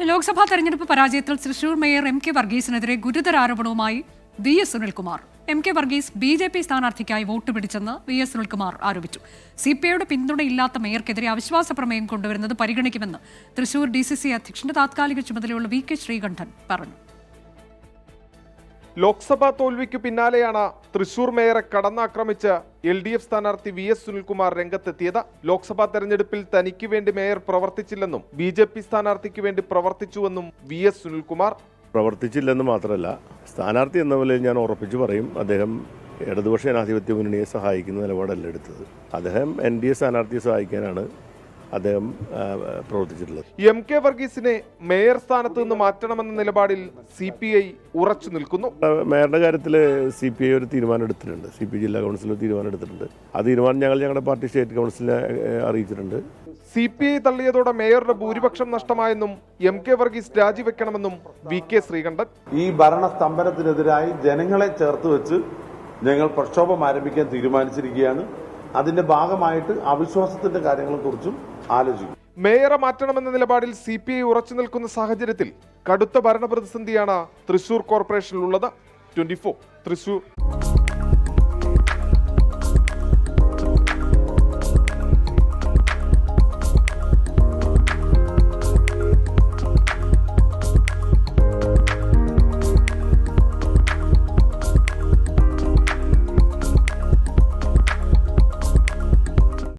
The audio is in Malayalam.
ലോക്സഭാ തെരഞ്ഞെടുപ്പ് പരാജയത്തിൽ തൃശൂർ മേയർ എം കെ വർഗീസിനെതിരെ ഗുരുതര ആരോപണവുമായി V S Sunilkumar. M K Varghese BJP സ്ഥാനാർത്ഥിക്കായി വോട്ട് പിടിച്ചെന്ന് വി എസ് സുനിൽകുമാർ ആരോപിച്ചു. CPIയുടെ പിന്തുണയില്ലാത്ത മേയർക്കെതിരെ അവിശ്വാസ പ്രമേയം കൊണ്ടുവരുന്നത് പരിഗണിക്കുമെന്ന് തൃശൂർ DCC അധ്യക്ഷന്റെ താത്കാലിക ചുമതലയുള്ള VK ശ്രീകണ്ഠൻ പറഞ്ഞു. ലോക്സഭാ തോൽവിക്ക് പിന്നാലെയാണ് തൃശൂർ മേയറെ കടന്നാക്രമിച്ച് LDF സ്ഥാനാർത്ഥി വി എസ് സുനിൽകുമാർ രംഗത്തെത്തിയത്. ലോക്സഭാ തെരഞ്ഞെടുപ്പിൽ തനിക്ക് വേണ്ടി മേയർ പ്രവർത്തിച്ചില്ലെന്നും BJP സ്ഥാനാർത്ഥിക്ക് വേണ്ടി പ്രവർത്തിച്ചുവെന്നും വി എസ് സുനിൽകുമാർ. പ്രവർത്തിച്ചില്ലെന്ന് മാത്രമല്ല, സ്ഥാനാർത്ഥി എന്ന നിലയിൽ ഞാൻ ഉറപ്പിച്ചു പറയും, അദ്ദേഹം ഇടതുപക്ഷ ജനാധിപത്യ മുന്നണിയെ സഹായിക്കുന്ന നിലപാടല്ല എടുത്തത്. അദ്ദേഹം NDA സ്ഥാനാർത്ഥിയെ സഹായിക്കാനാണ് അദ്ദേഹം പ്രവർത്തിച്ചിട്ടുള്ളത്. എം കെ വർഗീസിനെ മേയർ സ്ഥാനത്ത് നിന്ന് മാറ്റണമെന്ന നിലപാടിൽ CPI ഉറച്ചു നിൽക്കുന്നു. മേയറുടെ കാര്യത്തിൽ CPI ഒരു തീരുമാനം എടുത്തിട്ടുണ്ട്. CPI ജില്ലാ കൗൺസിൽ ഒരു തീരുമാനം എടുത്തിട്ടുണ്ട്. ആ തീരുമാനം ഞങ്ങളുടെ പാർട്ടി സ്റ്റേറ്റ് കൗൺസിലിനെ അറിയിച്ചിട്ടുണ്ട്. CPI തള്ളിയതോടെ മേയറുടെ ഭൂരിപക്ഷം നഷ്ടമായെന്നും എം കെ വർഗീസ് രാജിവെക്കണമെന്നും VK ശ്രീകണ്ഠൻ. ഈ ഭരണസ്തംഭനത്തിനെതിരായി ജനങ്ങളെ ചേർത്ത് വെച്ച് ഞങ്ങൾ പ്രക്ഷോഭം ആരംഭിക്കാൻ തീരുമാനിച്ചിരിക്കുകയാണ്. അതിന്റെ ഭാഗമായിട്ട് അവിശ്വാസത്തിന്റെ കാര്യങ്ങളെക്കുറിച്ചും ആലോചിക്കും. മേയറെ മാറ്റണമെന്ന നിലപാടിൽ CPI ഉറച്ചു നിൽക്കുന്ന സാഹചര്യത്തിൽ കടുത്ത ഭരണപ്രതിസന്ധിയാണ് തൃശൂർ കോർപ്പറേഷനിലുള്ളത്. 24 തൃശൂർ.